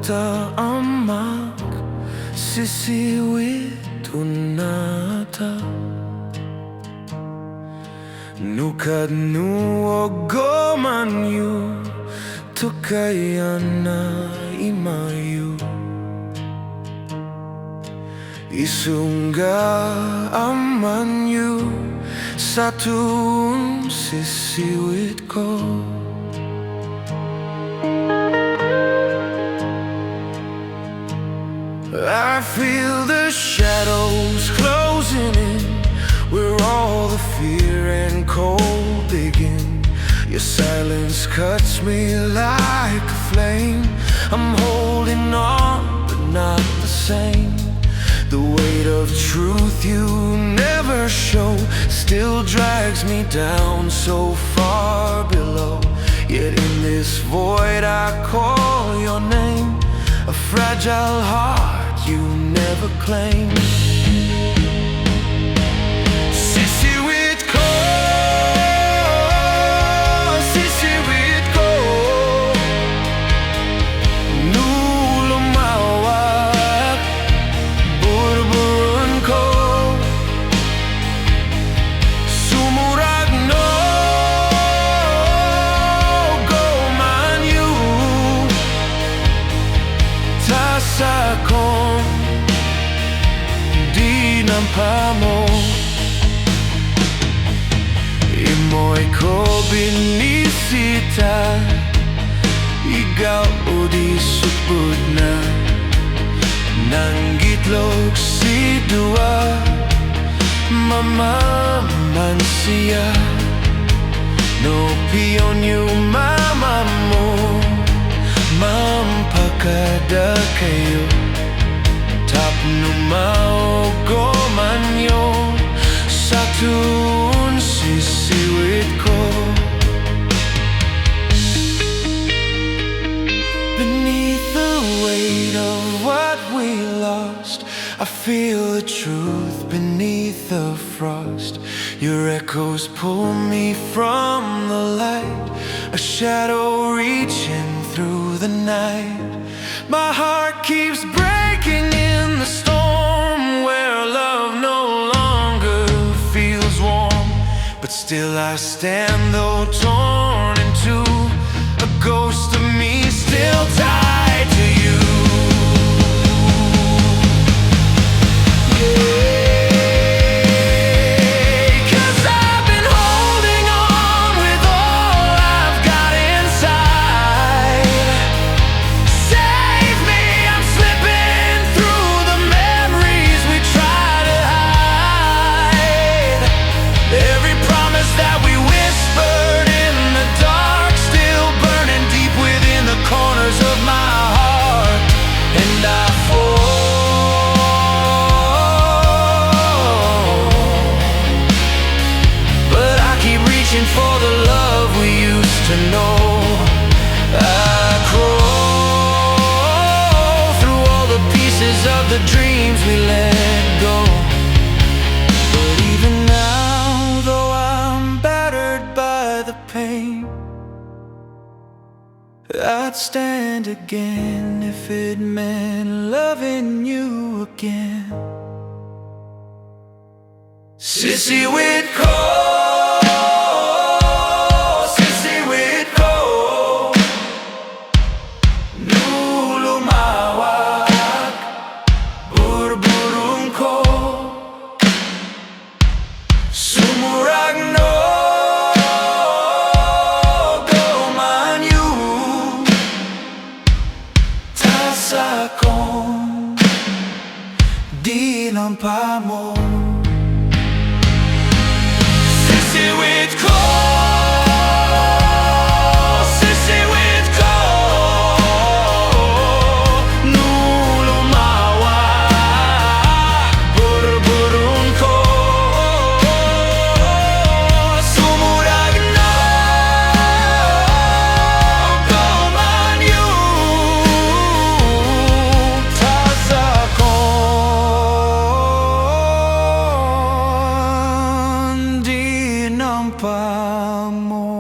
ta ammak, Sissiwit naatap. Nukad nu oggoman yu, Tukkayan na imayu. Isunga amman yu, Satu Sissiwit ko. I feel the shadows closing in, where all the fear and cold begin. Your silence cuts me like a flame. I'm holding on, but not the same. The weight of truth you never show still drags me down so far below. Yet in this void I call your name, a fragile heart you never claimed. Sissiwit ko, Sissiwit ko, lumawak, burburun ko, sumurag no, oggoman yu, tasakong dinukmaak mo. Imoy ko binisita, ikaw o di supod na, nanggitlog si dua, mamaman siya. No piyon yung mama mo, mampakada kayo. Tap oggoman yo, Satu Sissiwit ko. Beneath the weight of what we lost, I feel the truth beneath the frost. Your echoes pull me from the light, a shadow reaching through the night. My heart keeps breaking in the storm, where love no longer feels warm. But still I stand, though torn in two, a ghost of me still tied to you. For the love we used to know, I crawl through all the pieces of the dreams we let go. But even now, though I'm battered by the pain, I'd stand again if it meant loving you again. Sissiwit ko, dinukmaak mo. Sissiwit ko, Sissiwit ko, lumawak, burburun ko, sumurag na, oggoman yu, dinukmaak mo.